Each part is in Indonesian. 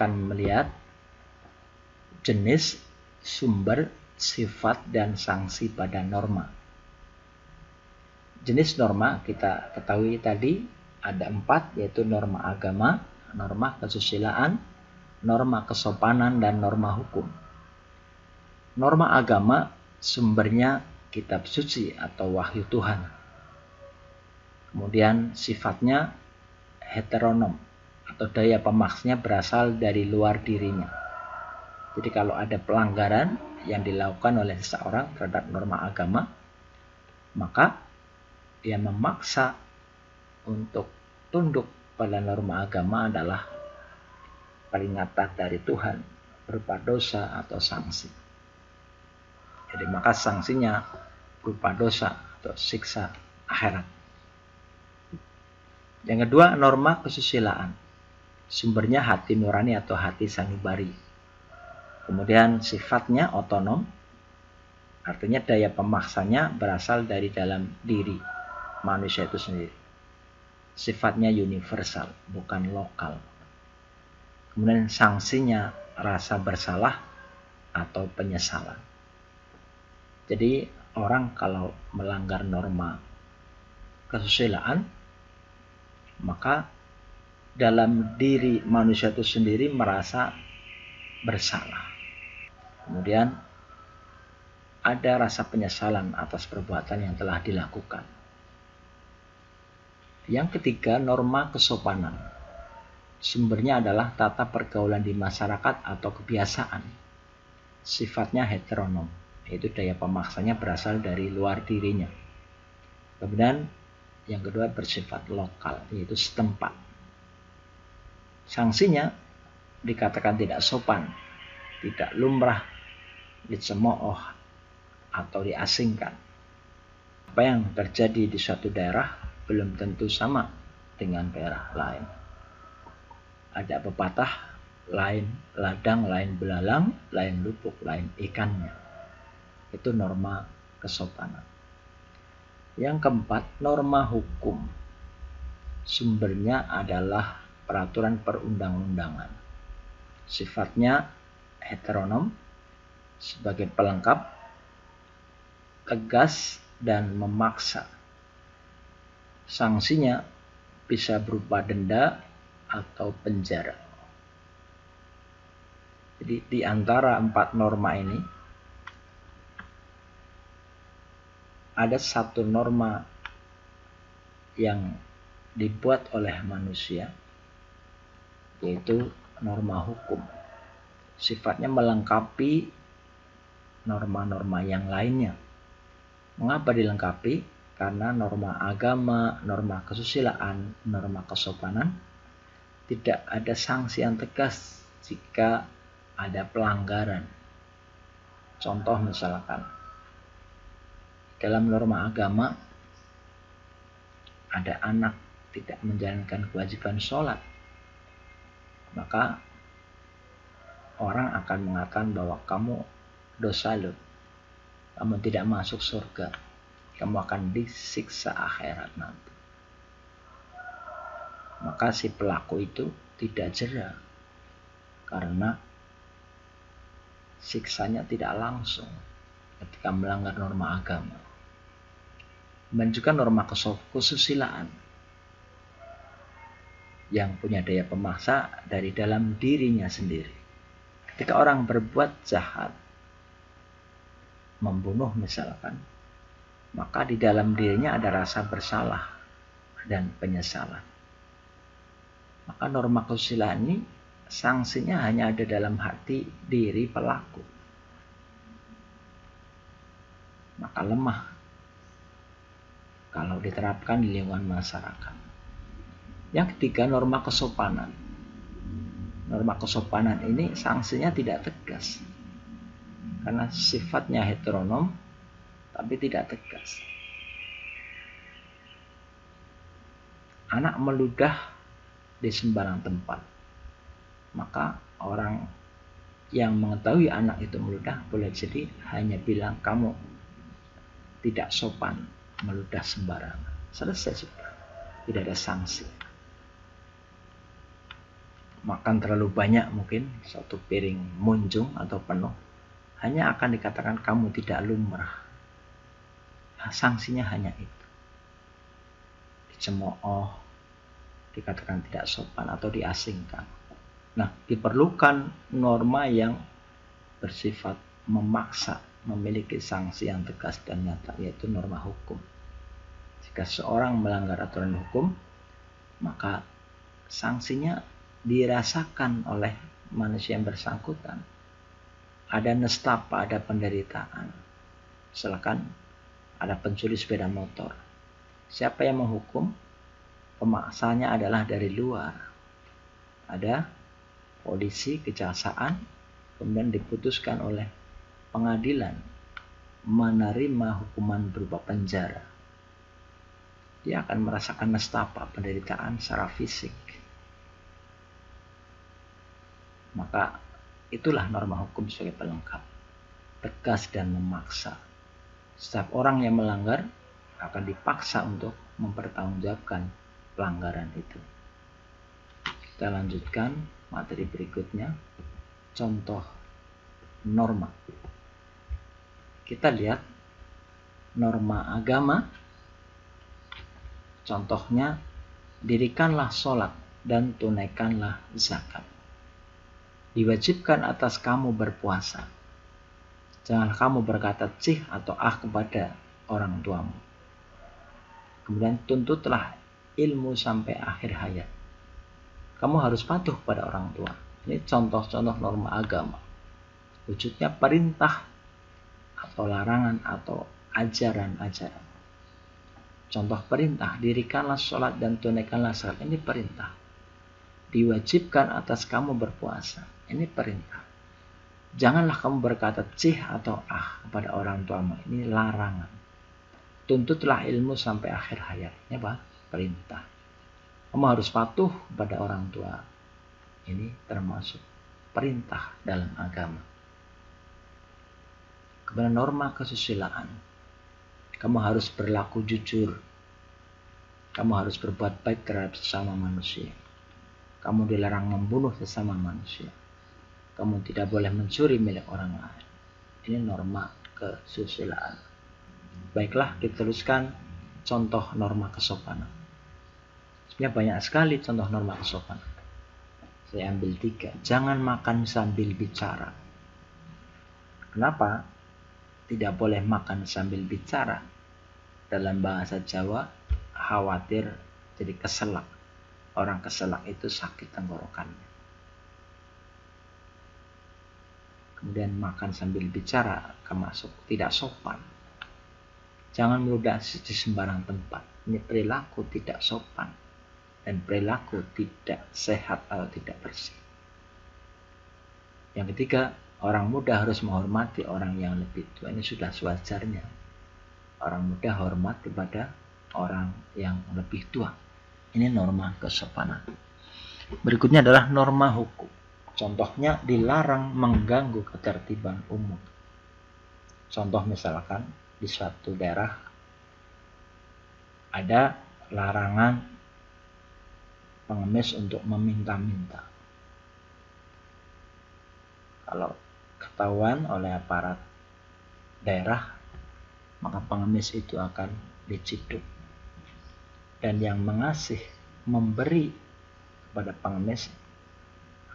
akan melihat jenis, sumber, sifat, dan sanksi pada norma. Jenis norma kita ketahui tadi ada 4, yaitu norma agama, norma kesusilaan, norma kesopanan, dan norma hukum. Norma agama sumbernya kitab suci atau wahyu Tuhan. Kemudian sifatnya heteronom atau daya pemaksanya berasal dari luar dirinya. Jadi kalau ada pelanggaran yang dilakukan oleh seseorang terhadap norma agama, maka dia memaksa untuk tunduk pada norma agama adalah peringatan dari Tuhan berupa dosa atau sanksi. Jadi maka sanksinya berupa dosa atau siksa akhirat. Yang kedua, norma kesusilaan. Sumbernya hati nurani atau hati sanubari. Kemudian sifatnya otonom, artinya daya pemaksanya berasal dari dalam diri manusia itu sendiri. Sifatnya universal, bukan lokal. Kemudian sanksinya rasa bersalah atau penyesalan. Jadi orang kalau melanggar norma kesusilaan, maka dalam diri manusia itu sendiri merasa bersalah. Kemudian ada rasa penyesalan atas perbuatan yang telah dilakukan. Yang ketiga, norma kesopanan. Sumbernya adalah tata pergaulan di masyarakat atau kebiasaan. Sifatnya heteronom, yaitu daya pemaksanya berasal dari luar dirinya. Kemudian yang kedua bersifat lokal, yaitu setempat. Sanksinya dikatakan tidak sopan, tidak lumrah, dicemooh, atau diasingkan. Apa yang terjadi di suatu daerah belum tentu sama dengan daerah lain. Ada pepatah, lain ladang, lain belalang, lain lupuk, lain ikannya. Itu norma kesopanan. Yang keempat, norma hukum. Sumbernya adalah peraturan perundang-undangan. Sifatnya heteronom, sebagai pelengkap, tegas, dan memaksa. Sanksinya bisa berupa denda atau penjara. Jadi di antara 4 norma ini, ada satu norma yang dibuat oleh manusia, yaitu norma hukum. Sifatnya melengkapi norma-norma yang lainnya. Mengapa dilengkapi? Karena norma agama, norma kesusilaan, norma kesopanan tidak ada sanksi yang tegas jika ada pelanggaran. Contoh misalkan, dalam norma agama ada anak tidak menjalankan kewajiban sholat, maka orang akan mengatakan bahwa kamu dosa loh, kamu tidak masuk surga, kamu akan disiksa akhirat nanti. Maka si pelaku itu tidak jera karena siksanya tidak langsung ketika melanggar norma agama. Dan juga norma kesusilaan yang punya daya pemaksa dari dalam dirinya sendiri. Ketika orang berbuat jahat, membunuh misalkan, maka di dalam dirinya ada rasa bersalah dan penyesalan. Maka norma kesusilaan ini sanksinya hanya ada dalam hati diri pelaku. Maka lemah kalau diterapkan di lingkungan masyarakat. Yang ketiga, norma kesopanan. Norma kesopanan ini sanksinya tidak tegas karena sifatnya heteronom tapi tidak tegas. Anak meludah di sembarang tempat, maka orang yang mengetahui anak itu meludah boleh jadi hanya bilang kamu tidak sopan meludah sembarangan. Selesai sudah, tidak ada sanksi. makan terlalu banyak, mungkin satu piring munjung atau penuh, hanya akan dikatakan kamu tidak lumrah. Nah, sanksinya hanya itu. Dicemooh, dikatakan tidak sopan atau diasingkan. Nah, diperlukan norma yang bersifat memaksa, memiliki sanksi yang tegas dan nyata, yaitu norma hukum. Jika seorang melanggar aturan hukum, maka sanksinya dirasakan oleh manusia yang bersangkutan. Ada nestapa, ada penderitaan. Misalkan ada pencuri sepeda motor. Siapa yang menghukum? Pemaksanya adalah dari luar. Ada polisi, kejaksaan, kemudian diputuskan oleh pengadilan menerima hukuman berupa penjara. Dia akan merasakan nestapa, penderitaan secara fisik. Maka itulah norma hukum sebagai pelengkap, tegas dan memaksa. Setiap orang yang melanggar akan dipaksa untuk mempertanggungjawabkan pelanggaran itu. Kita lanjutkan materi berikutnya, contoh norma. Kita lihat norma agama. Contohnya, dirikanlah sholat dan tunaikanlah zakat. Diwajibkan atas kamu berpuasa. Jangan kamu berkata cih atau ah kepada orang tuamu. Kemudian tuntutlah ilmu sampai akhir hayat. Kamu harus patuh pada orang tua. Ini contoh-contoh norma agama. Wujudnya perintah atau larangan atau ajaran-ajaran. Contoh perintah, dirikanlah sholat dan tunaikanlah zakat. Ini perintah. Diwajibkan atas kamu berpuasa. Ini perintah. Janganlah kamu berkata cih atau ah kepada orang tuamu. Ini larangan. Tuntutlah ilmu sampai akhir hayat. Ini apa? Perintah. Kamu harus patuh pada orang tua. Ini termasuk perintah dalam agama. Kemudian norma kesusilaan. Kamu harus berlaku jujur. Kamu harus berbuat baik terhadap sesama manusia. Kamu dilarang membunuh sesama manusia. Kamu tidak boleh mencuri milik orang lain. Ini norma kesusilaan. Baiklah, diteruskan contoh norma kesopanan. Sebenarnya banyak sekali contoh norma kesopanan. Saya ambil 3. Jangan makan sambil bicara. Kenapa tidak boleh makan sambil bicara? Dalam bahasa Jawa, khawatir jadi keselak. Orang keselak itu sakit tenggorokannya. Kemudian makan sambil bicara termasuk tidak sopan. Jangan meludah di sembarang tempat. Ini perilaku tidak sopan dan perilaku tidak sehat atau tidak bersih. Yang ketiga, orang muda harus menghormati orang yang lebih tua. Ini sudah sewajarnya. Orang muda hormat kepada orang yang lebih tua. Ini norma kesopanan. Berikutnya adalah norma hukum. Contohnya, dilarang mengganggu ketertiban umum. Contoh misalkan di suatu daerah ada larangan pengemis untuk meminta-minta. Kalau ketahuan oleh aparat daerah, maka pengemis itu akan diciduk. Dan yang mengasih, memberi kepada pengemis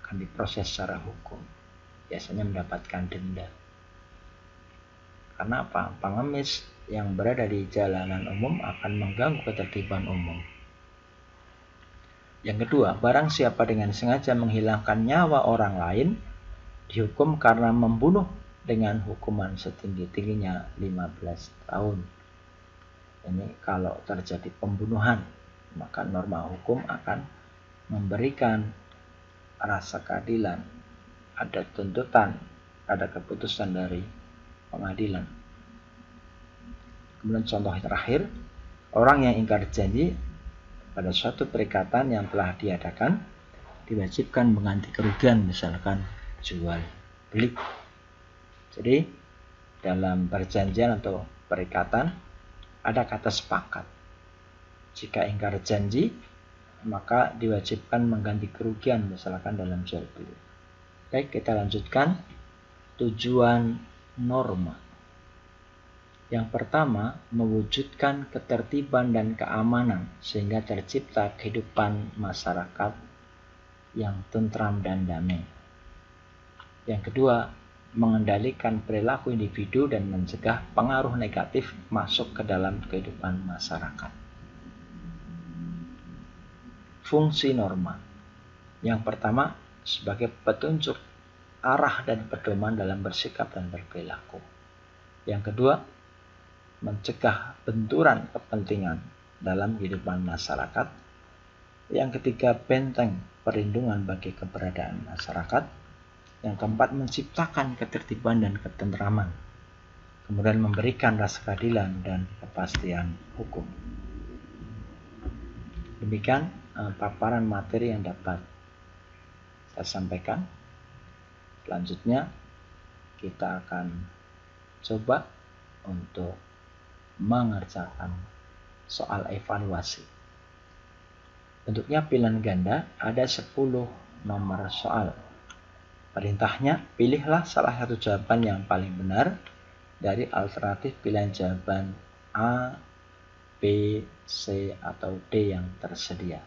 akan diproses secara hukum. Biasanya mendapatkan denda. Karena apa? Pengemis yang berada di jalanan umum akan mengganggu ketertiban umum. Yang kedua, barang siapa dengan sengaja menghilangkan nyawa orang lain, dihukum karena membunuh dengan hukuman setinggi-tingginya 15 tahun. Ini kalau terjadi pembunuhan, maka norma hukum akan memberikan rasa keadilan. Ada tuntutan, ada keputusan dari pengadilan. Kemudian contoh terakhir, orang yang ingkar janji pada suatu perikatan yang telah diadakan, diwajibkan mengganti kerugian, misalkan jual beli. Jadi dalam perjanjian atau perikatan ada kata sepakat. Jika ingkar janji, maka diwajibkan mengganti kerugian misalkan dalam jual beli. Baik, kita lanjutkan. Tujuan norma. Yang pertama, mewujudkan ketertiban dan keamanan sehingga tercipta kehidupan masyarakat yang tentram dan damai. Yang kedua, mengendalikan perilaku individu dan mencegah pengaruh negatif masuk ke dalam kehidupan masyarakat. Fungsi norma. Yang pertama, sebagai petunjuk arah dan pedoman dalam bersikap dan berperilaku. Yang kedua, mencegah benturan kepentingan dalam kehidupan masyarakat. Yang ketiga, benteng perlindungan bagi keberadaan masyarakat. Yang keempat, menciptakan ketertiban dan ketentraman. Kemudian memberikan rasa keadilan dan kepastian hukum. Demikian paparan materi yang dapat saya sampaikan. Selanjutnya kita akan coba untuk mengerjakan soal evaluasi. Bentuknya pilihan ganda, ada 10 nomor soal. Perintahnya, pilihlah salah satu jawaban yang paling benar dari alternatif pilihan jawaban A, B, C, atau D yang tersedia.